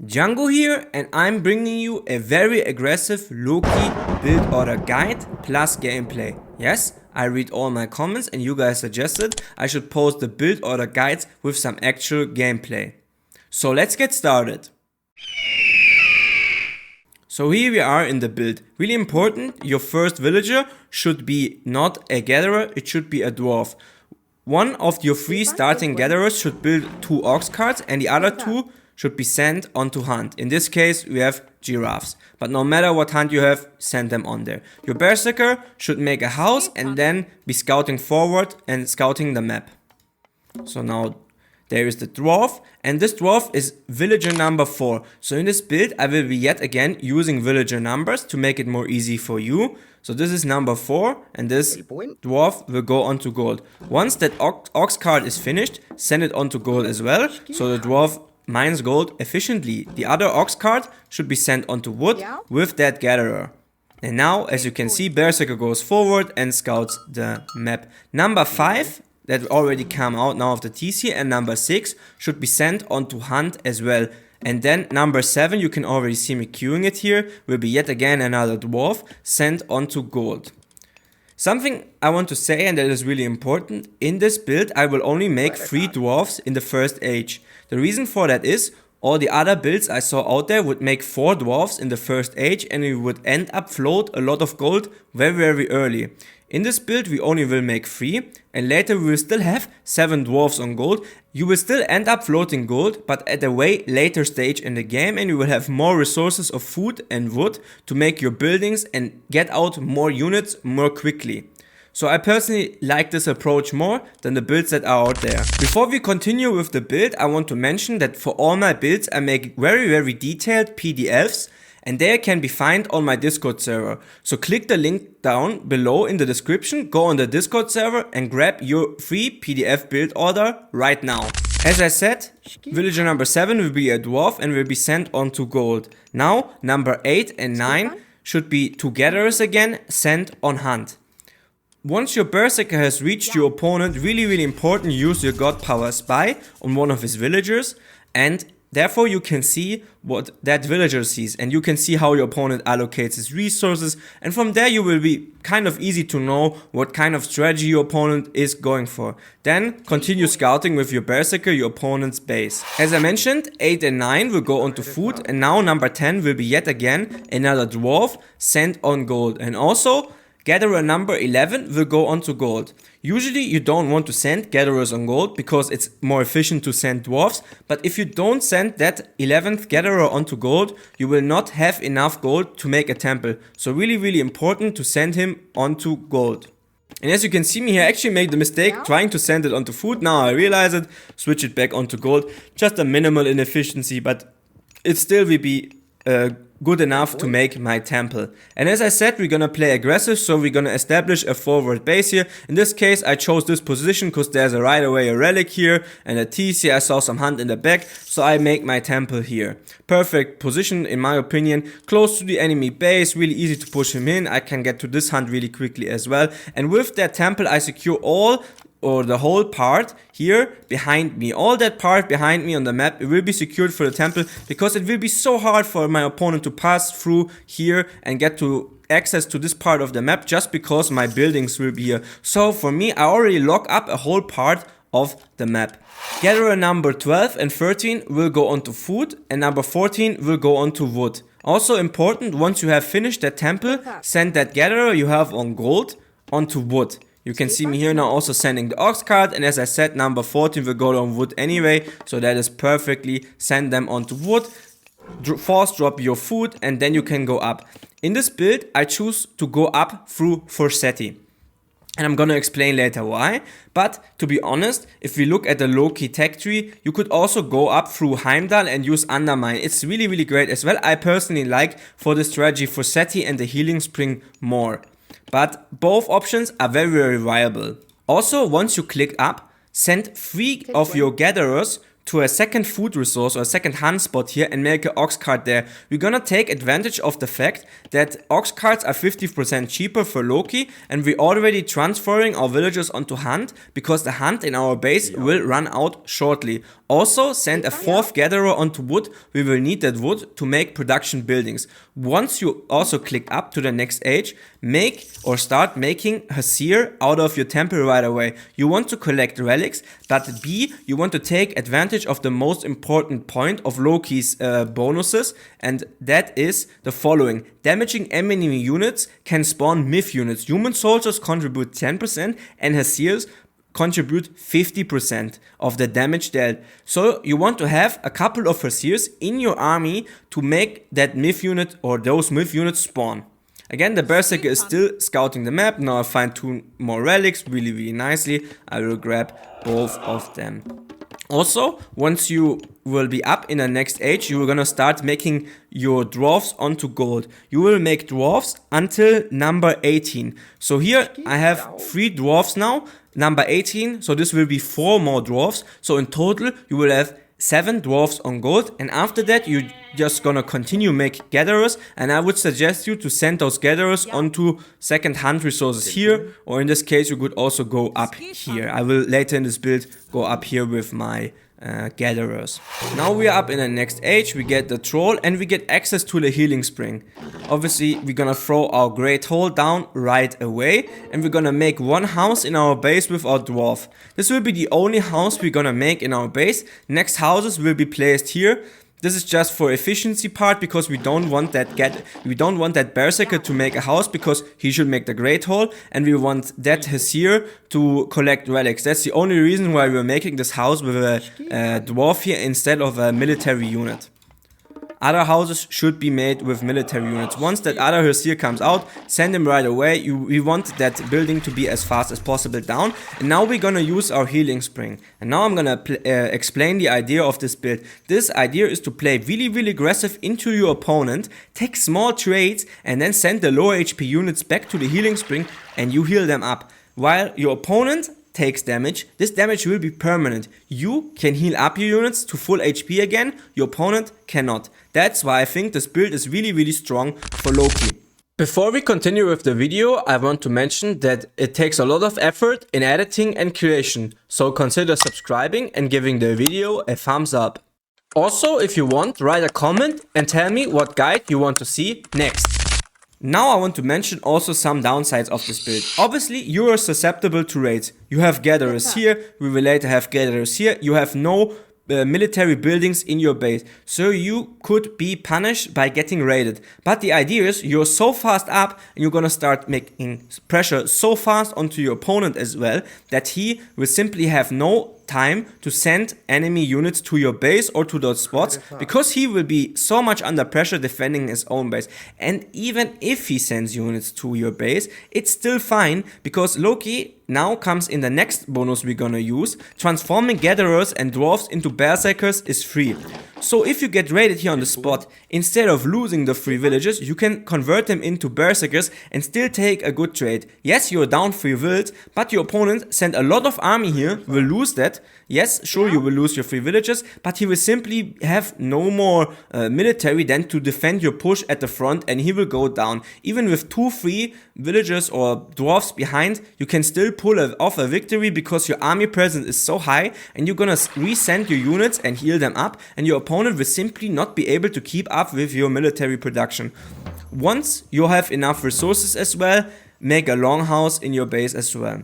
Django here, and I'm bringing you a very aggressive Loki build order guide plus gameplay. Yes, I read all my comments and you guys suggested I should post the build order guides with some actual gameplay. So let's get started. So here we are in the build. Really important, your first villager should be not a gatherer, it should be a dwarf. One of your 3 starting gatherers should build 2 ox carts and the other 2 should be sent on to hunt. In this case we have giraffes, but no matter what hunt you have, send them on there. Your berserker should make a house and then be scouting forward and scouting the map. So now there is the dwarf, and this dwarf is villager number 4. So in this build I will be yet again using villager numbers to make it more easy for you. So this is number 4 and this dwarf will go on to gold. Once that ox cart is finished, send it on to gold as well, so the dwarf mines gold efficiently. The other ox cart should be sent onto wood with that gatherer. And now, as you can see, berserker goes forward and scouts the map. Number 5 that already come out now of the TC and number 6 should be sent on to hunt as well. And then number 7, you can already see me queuing it here, will be yet again another dwarf sent onto gold. Something I want to say, and that is really important, in this build I will only make 3 dwarfs in the first age. The reason for that is, all the other builds I saw out there would make 4 dwarfs in the first age and we would end up float a lot of gold very early. In this build we only will make 3 and later we will still have 7 dwarfs on gold. You will still end up floating gold, but at a way later stage in the game, and you will have more resources of food and wood to make your buildings and get out more units more quickly. So I personally like this approach more than the builds that are out there. Before we continue with the build, I want to mention that for all my builds I make very detailed PDFs, and they can be found on my Discord server. So click the link down below in the description, go on the Discord server and grab your free PDF build order right now. As I said, villager number 7 will be a dwarf and will be sent on to gold. Now number 8 and 9 should be 2 gatherers again, sent on hunt. Once your berserker has reached your opponent, really important, use your god power spy on one of his villagers, and therefore you can see what that villager sees and you can see how your opponent allocates his resources, and from there you will be kind of easy to know what kind of strategy your opponent is going for. Then continue scouting with your berserker your opponent's base. As I mentioned, 8 and 9 will go on to food, and now number 10 will be yet again another dwarf sent on gold, and also gatherer number 11 will go on to gold. Usually you don't want to send gatherers on gold because it's more efficient to send dwarfs, but if you don't send that 11th gatherer onto gold, you will not have enough gold to make a temple. So really important to send him onto gold. And as you can see me here, I actually made the mistake trying to send it onto food. Now I realize it, switch it back onto gold. Just a minimal inefficiency, but it still will be good enough to make my temple. And as I said, we're gonna play aggressive, so we're gonna establish a forward base here. In this case I chose this position because there's right away a relic here and a TC. I saw some hunt in the back, so I make my temple here. Perfect position in my opinion, close to the enemy base, really easy to push him in. I can get to this hunt really quickly as well, and with that temple I secure all or the whole part here behind me. All that part behind me on the map, it will be secured for the temple because it will be so hard for my opponent to pass through here and get to access to this part of the map just because my buildings will be here. So for me, I already lock up a whole part of the map. Gatherer number 12 and 13 will go on to food and number 14 will go on to wood. Also important, once you have finished that temple, send that gatherer you have on gold onto wood. You can see me here now also sending the ox cart, and as I said, number 14 will go on wood anyway, so that is perfectly, send them onto wood, force drop your food, and then you can go up. In this build, I choose to go up through Forseti, and I'm gonna explain later why, but to be honest, if we look at the Loki tech tree, you could also go up through Heimdall and use Undermine. It's really great as well. I personally like for the strategy Forseti and the Healing Spring more. But both options are very viable. Also, once you click up, send 3 of your gatherers to a second food resource or a second hunt spot here and make an ox cart there. We're gonna take advantage of the fact that ox carts are 50% cheaper for Loki, and we're already transferring our villagers onto hunt because the hunt in our base will run out shortly. Also, send a fourth gatherer onto wood. We will need that wood to make production buildings. Once you also click up to the next age, make or start making a seer out of your temple right away. You want to collect relics, but B, you want to take advantage of the most important point of Loki's bonuses, and that is the following. Damaging enemy units can spawn myth units. Human soldiers contribute 10% and Hasirs contribute 50% of the damage dealt. So you want to have a couple of Hasirs in your army to make that myth unit or those myth units spawn. Again, the Berserker is still scouting the map. Now I find 2 more relics really nicely. I will grab both of them. Also, once you will be up in the next age, you are gonna start making your dwarfs onto gold. You will make dwarfs until number 18. So here I have 3 dwarfs now, number 18, so this will be 4 more dwarfs. So in total you will have 7 dwarfs on gold, and after that you're just gonna continue make gatherers, and I would suggest you to send those gatherers onto second hunt resources here, or in this case you could also go up here. I will later in this build go up here with my gatherers. Now we are up in the next age, we get the troll and we get access to the healing spring. Obviously we're gonna throw our great hole down right away, and we're gonna make 1 house in our base with our dwarf. This will be the only house we're gonna make in our base. Next houses will be placed here. This is just for efficiency part, because we don't want that Berserker to make a house because he should make the Great Hall, and we want that Hesir to collect relics. That's the only reason why we're making this house with a dwarf here instead of a military unit. Other houses should be made with military units. Once that other Hesir comes out, send him right away. We want that building to be as fast as possible down. And now we're gonna use our healing spring. And now I'm gonna explain the idea of this build. This idea is to play really aggressive into your opponent, take small trades, and then send the lower HP units back to the healing spring and you heal them up. While your opponent takes damage, this damage will be permanent. You can heal up your units to full HP again, your opponent cannot. That's why I think this build is really strong for Loki. Before we continue with the video, I want to mention that it takes a lot of effort in editing and creation, so consider subscribing and giving the video a thumbs up. Also, if you want, write a comment and tell me what guide you want to see next. Now I want to mention also some downsides of this build. Obviously, you are susceptible to raids. You have gatherers here, we will later have gatherers here. You have no military buildings in your base, so you could be punished by getting raided. But the idea is you're so fast up and you're gonna start making pressure so fast onto your opponent as well that he will simply have no time to send enemy units to your base or to those spots, because he will be so much under pressure defending his own base. And even if he sends units to your base, it's still fine, because Loki now comes in the next bonus we're gonna use. Transforming gatherers and dwarfs into berserkers is free. So if you get raided here on the spot, instead of losing the 3 villages, you can convert them into berserkers and still take a good trade. Yes, you're down 3 vills, but your opponent sent a lot of army here, will lose that. Yes, sure, you will lose your 3 villages, but he will simply have no more military than to defend your push at the front, and he will go down. Even with 2-3 villagers or dwarfs behind, you can still pull off a victory, because your army presence is so high, and you're gonna resend your units and heal them up, and your opponent will simply not be able to keep up with your military production. Once you have enough resources as well, make a longhouse in your base as well.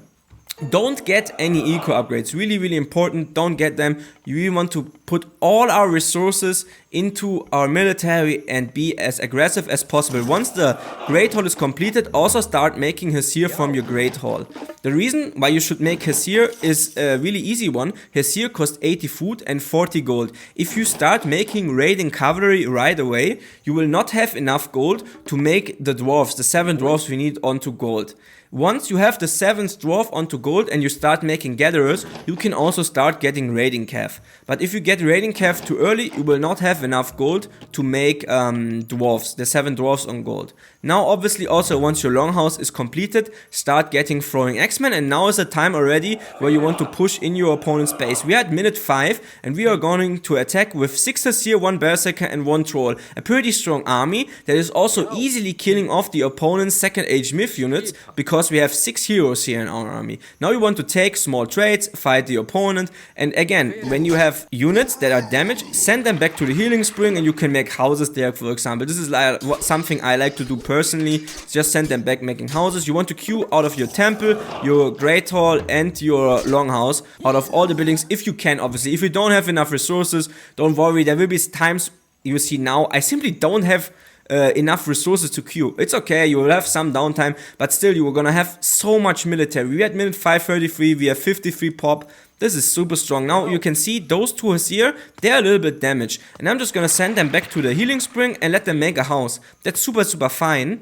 Don't get any eco upgrades, really important, don't get them. We want to put all our resources into our military and be as aggressive as possible. Once the Great Hall is completed, also start making Hesir from your Great Hall. The reason why you should make Hesir is a really easy one. Hesir costs 80 food and 40 gold. If you start making raiding cavalry right away, you will not have enough gold to make the dwarves, the 7 dwarves we need onto gold. Once you have the 7th dwarf onto gold and you start making gatherers, you can also start getting raiding calf. But if you get raiding calf too early, you will not have enough gold to make dwarfs, the 7 dwarfs on gold. Now obviously also once your longhouse is completed, start getting throwing axemen, and now is the time already where you want to push in your opponent's base. We are at minute 5 and we are going to attack with 6 Hesir, 1 Berserker and 1 Troll. A pretty strong army that is also easily killing off the opponent's 2nd Age Myth units, because we have 6 heroes here in our army. Now we want to take small trades, fight the opponent, and again, when you have units that are damaged, send them back to the healing spring and you can make houses there, for example. This is like something I like to do personally, just send them back making houses. You want to queue out of your temple, your great hall and your longhouse, out of all the buildings if you can, obviously. If you don't have enough resources, don't worry, there will be times you see now I simply don't have enough resources to queue. It's okay, you will have some downtime, but still you are gonna have so much military. We at minute 533, we have 53 pop. This is super strong. Now you can see those 2 Hesir, they're a little bit damaged. And I'm just gonna send them back to the healing spring and let them make a house. That's super fine.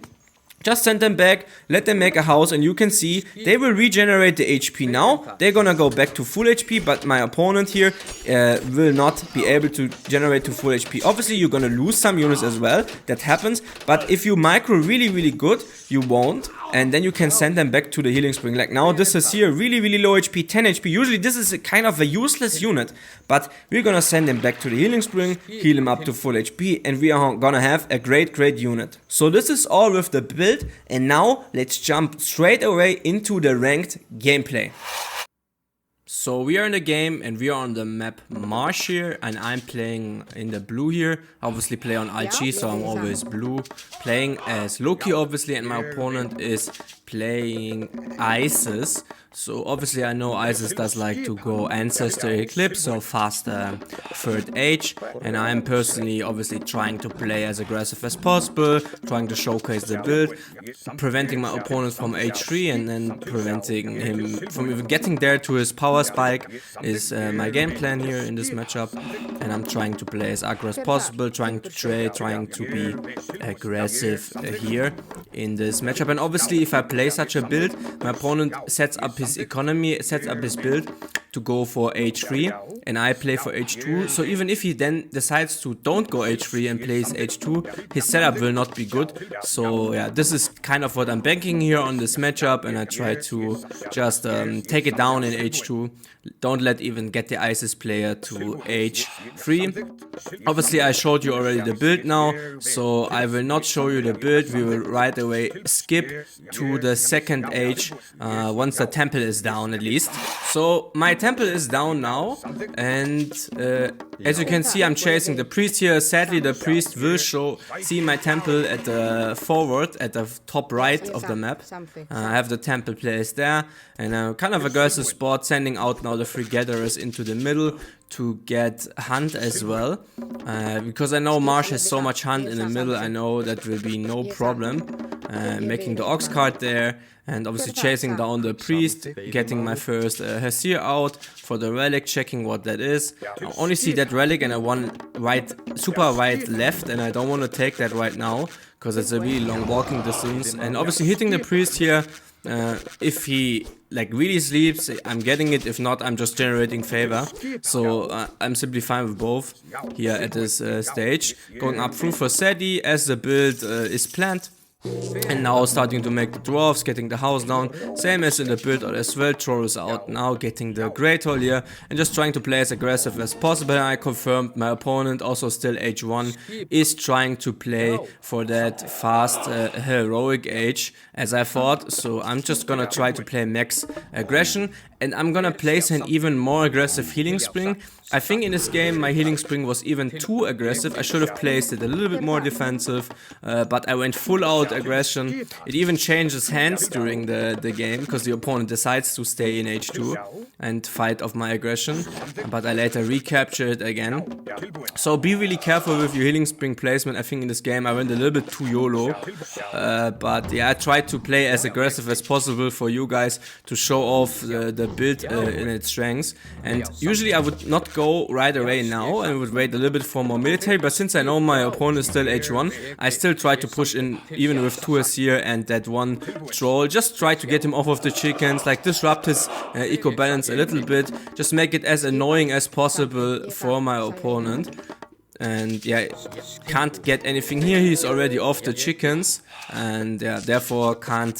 Just send them back, let them make a house, and you can see they will regenerate the HP now. They're gonna go back to full HP, but my opponent here will not be able to generate to full HP. Obviously, you're gonna lose some units as well, that happens, but if you micro really good, you won't. And then you can send them back to the healing spring. Like now, this is here really low HP, 10 HP. Usually this is a kind of a useless unit, but we're gonna send him back to the healing spring, heal him up to full HP, and we are gonna have a great unit. So this is all with the build, and now let's jump straight away into the ranked gameplay. So we are in the game and we are on the map Marsh here, and I'm playing in the blue here. I obviously play on Alchi, so I'm always blue. Playing as Loki obviously, and my opponent is playing Isis. So obviously I know Isis does like to go Ancestor Eclipse, so fast 3rd Age, and I'm personally obviously trying to play as aggressive as possible, trying to showcase the build, preventing my opponent from H3 and then preventing him from even getting there to his power spike is my game plan here in this matchup. And I'm trying to play as aggro as possible, trying to trade, trying to be aggressive here in this matchup. And obviously if I play such a build, my opponent sets up his economy, sets up his build to go for H3 and I play for H2. So even if he then decides to don't go H3 and plays H2, his setup will not be good. So yeah, this is kind of what I'm banking here on this matchup, and I try to just take it down in H2. Don't let even get the Isis player to H3. Obviously I showed you already the build now, so I will not show you the build. We will right away skip to the 2nd Age once the temple is down at least. So my temple is down now, and as you can see I'm chasing the priest here. Sadly the priest will see my temple at the forward, at the top right of the map. I have the temple placed there, and I'm kind of aggressive spot, sending out now the 3 gatherers into the middle to get hunt as well, because I know Marsh has so much hunt in the middle. I know that will be no problem making the ox cart there, and obviously chasing down the priest, getting my first Hesir out for the relic, checking what that is. I only see that relic and I want super wide left, and I don't want to take that right now because it's a really long walking distance. And obviously hitting the priest here, if he like really sleeps, I'm getting it. If not, I'm just generating favor. So I'm simply fine with both here at this stage. Going up through for Seti as the build is planned. And now starting to make the dwarfs, getting the house down, same as in the build as well. Troll is out now, getting the great hall here, and just trying to play as aggressive as possible. And I confirmed my opponent, also still H1, is trying to play for that fast heroic age as I thought. So I'm just gonna try to play max aggression, and I'm gonna place an even more aggressive healing spring. I think in this game my healing spring was even too aggressive. I should have placed it a little bit more defensive, but I went full out aggression. It even changes hands during the game because the opponent decides to stay in H2 and fight off my aggression, but I later recapture it again. So be really careful with your healing spring placement. I think in this game I went a little bit too YOLO, but yeah, I tried to play as aggressive as possible for you guys to show off the build in its strengths. And usually I would not go right away now and would wait a little bit for more military, but since I know my opponent is still H1, I still try to push in even with 2 here and that one troll. Just try to get him off of the chickens, like disrupt his eco balance a little bit, just make it as annoying as possible for my opponent. And yeah, can't get anything here, he's already off the chickens, and yeah, therefore can't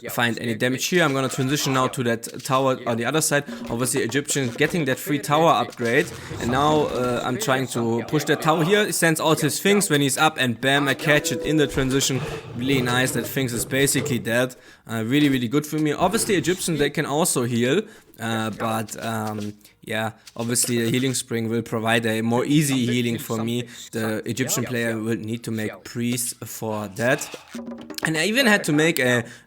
find any damage here. I'm gonna transition now to that tower on the other side. Obviously Egyptian getting that free tower upgrade, and now I'm trying to push that tower here. He sends out his Sphinx when he's up, and bam, I catch it in the transition. Really nice, that Sphinx is basically dead. Really good for me. Obviously Egyptian, they can also heal, but yeah, obviously the healing spring will provide a more easy healing for me. The Egyptian player will need to make priest for that. And I even had to make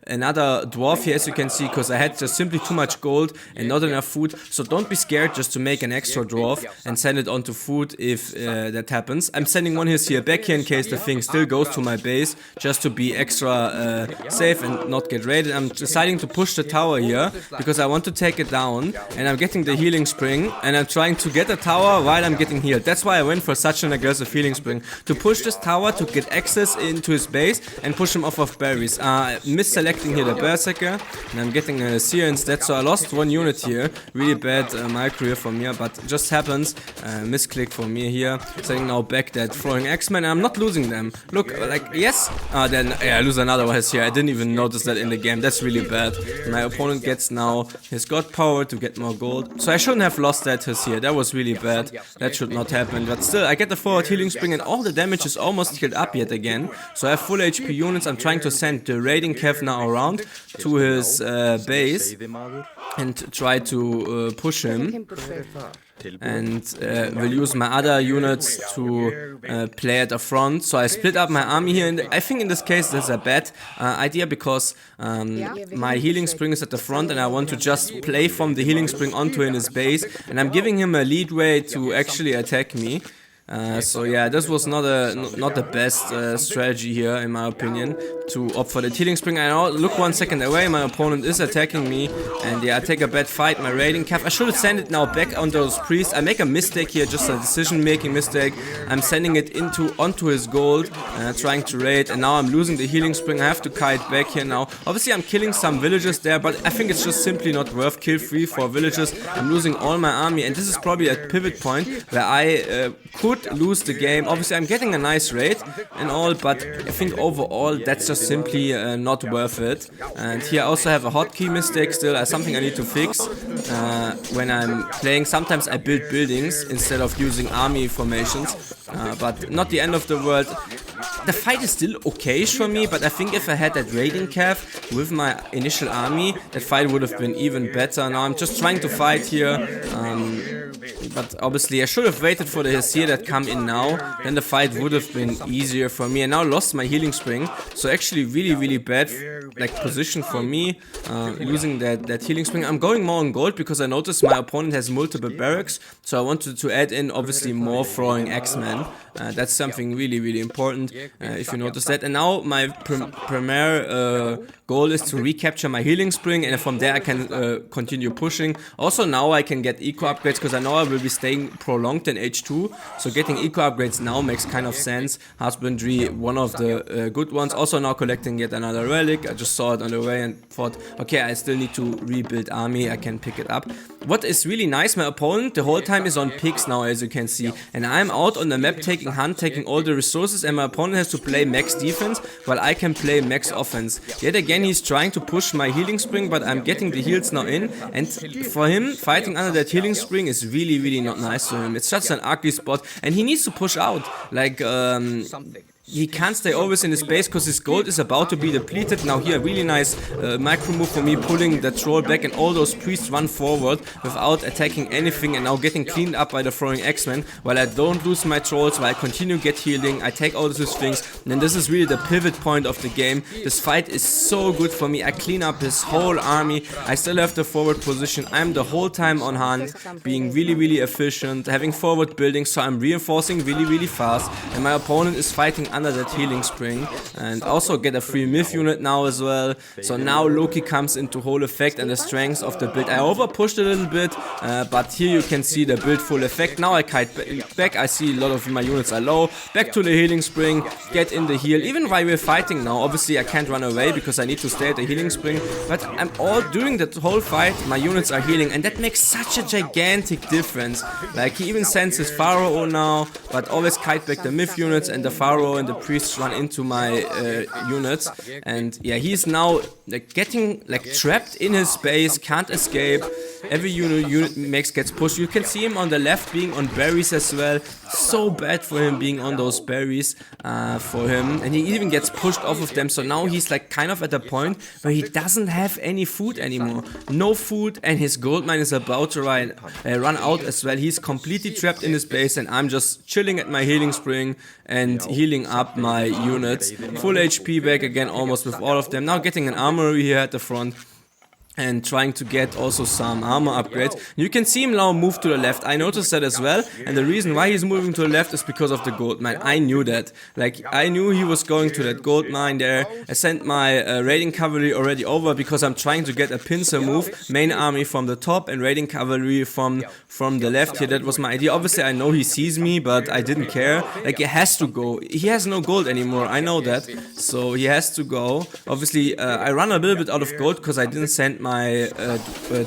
another dwarf here, as you can see, because I had just simply too much gold and not enough food. So don't be scared just to make an extra dwarf and send it onto food if that happens. I'm sending one here back here in case the thing still goes to my base, just to be extra safe and not get raided. I'm deciding to push the tower here because I want to take it down, and I'm getting the healing spring, and I'm trying to get a tower while I'm getting healed. That's why I went for such an aggressive healing spring, to push this tower to get access into his base and push him off of berries. Misselecting here the berserker, and I'm getting a seer instead, so I lost 1 unit here. Really bad micro here from here, but just happens. Misclick for me here, setting now back that throwing X-Men, and I'm not losing them. Look, like, yes, then yeah, I lose another one here. I didn't even notice that in the game. That's really bad. My opponent gets now his god power to get more gold, so I shouldn't have lost that here. That was really bad. That should not happen, but still I get the forward healing spring, and all the damage is almost healed up yet again. So I have full HP units. I'm trying to send the raiding cav now around to his base and try to push him, and will use my other units to play at the front. So I split up my army here, and I think in this case this is a bad idea, because my healing spring is at the front, and I want to just play from the healing spring onto his base, and I'm giving him a leadway to actually attack me. So yeah, this was not the best strategy here, in my opinion, to opt for the healing spring. I now look 1 second away, my opponent is attacking me, and yeah, I take a bad fight. My raiding cav, I should have sent it now back onto those priests. I make a mistake here, just a decision making mistake. I'm sending it onto his gold, trying to raid, and now I'm losing the healing spring. I have to kite back here now. Obviously I'm killing some villagers there, but I think it's just simply not worth kill free for villagers. I'm losing all my army, and this is probably a pivot point where I could lose the game. Obviously I'm getting a nice raid and all, but I think overall that's just simply not worth it. And here I also have a hotkey mistake still, something I need to fix. When I'm playing, sometimes I build buildings instead of using army formations, but not the end of the world. The fight is still okay-ish for me, but I think if I had that raiding cav with my initial army, that fight would have been even better. Now I'm just trying to fight here, but obviously I should have waited for the Hesir that come in now, then the fight would have been easier for me. I now lost my healing spring, so actually really bad like position for me, losing that healing spring. I'm going more on gold because I noticed my opponent has multiple barracks, so I wanted to add in obviously more throwing X-Men. That's something really important, if you notice that. And now my premier goal is to recapture my healing spring, and from there I can continue pushing. Also now I can get eco upgrades, because I know I will be staying prolonged in H2, so getting eco upgrades now makes kind of sense. Husbandry, one of the good ones. Also now collecting yet another relic. I just saw it on the way and thought, okay, I still need to rebuild army, I can pick it up. What is really nice, my opponent the whole time is on picks now, as you can see, and I'm out on the map taking hunt, taking all the resources, and my opponent has to play max defense while I can play max offense. Yet again he's trying to push my healing spring, but I'm getting the heals now in, and for him fighting under that healing spring is really not nice to him. It's just an ugly spot, and he needs to push out, like he can't stay always in his base because his gold is about to be depleted. Now here, really nice micro move for me, pulling the troll back, and all those priests run forward without attacking anything, and now getting cleaned up by the throwing X-Men, while I don't lose my trolls, while I continue get healing, I take all of these things, and then this is really the pivot point of the game. This fight is so good for me. I clean up his whole army, I still have the forward position, I'm the whole time on hunt, being really efficient, having forward building, so I'm reinforcing really fast, and my opponent is fighting under that healing spring, and also get a free myth unit now as well. So now Loki comes into whole effect and the strength of the build. I over pushed a little bit, but here you can see the build full effect. Now I kite back, I see a lot of my units are low, back to the healing spring, get in the heal, even while we're fighting now. Obviously I can't run away because I need to stay at the healing spring, but I'm all during that whole fight, my units are healing, and that makes such a gigantic difference. Like, he even sends his Pharaoh now, but always kite back the myth units, and the Pharaoh and the priests run into my units, and yeah, he's now like getting like trapped in his space, can't escape. Every unit gets pushed. You can see him on the left being on berries as well. So bad for him being on those berries for him, and he even gets pushed off of them. So now he's like kind of at a point where he doesn't have any food anymore. No food, and his gold mine is about to run out as well. He's completely trapped in his base, and I'm just chilling at my healing spring and healing up my units. Full HP back again almost with all of them. Now getting an armory here at the front, and trying to get also some armor upgrades. You can see him now move to the left. I noticed that as well, and the reason why he's moving to the left is because of the gold mine. I knew that. Like, I knew he was going to that gold mine there. I sent my raiding cavalry already over because I'm trying to get a pincer move, main army from the top and raiding cavalry from the left here. That was my idea. Obviously I know he sees me, but I didn't care. Like, he has to go. He has no gold anymore, I know that, so he has to go. Obviously I run a little bit out of gold because I didn't send my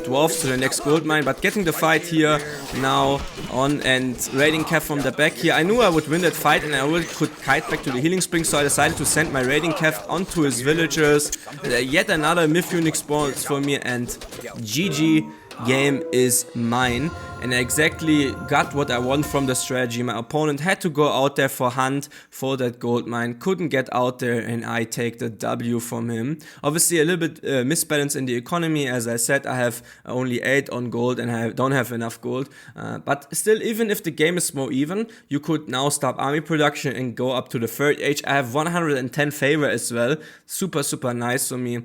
dwarves to the next gold mine, but getting the fight here now on and raiding cav from the back here. I knew I would win that fight, and I already could kite back to the healing spring, so I decided to send my raiding cav onto his villagers. Yet another myth unit spawns for me, and GG. Game is mine, and I exactly got what I want from the strategy. My opponent had to go out there for hunt for that gold mine, couldn't get out there, and I take the W from him. Obviously a little bit misbalance in the economy. As I said, I have only 8 on gold and I don't have enough gold, but still, even if the game is more even, you could now stop army production and go up to the 3rd age. I have 110 favor as well, super nice for me.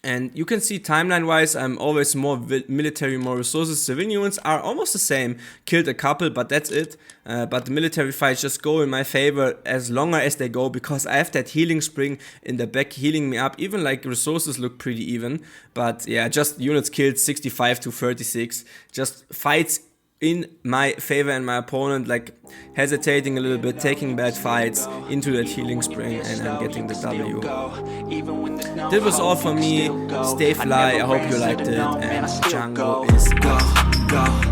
And you can see timeline wise, I'm always more military, more resources. Civilian units are almost the same, killed a couple, but that's it. But the military fights just go in my favor as longer as they go, because I have that healing spring in the back healing me up. Even like resources look pretty even, but yeah, just units killed 65 to 36, just fights in my favor, and my opponent like hesitating a little bit, taking bad fights into that healing spring, and I'm getting the W. That was all for me. Stay fly, I hope you liked it, and Django is out.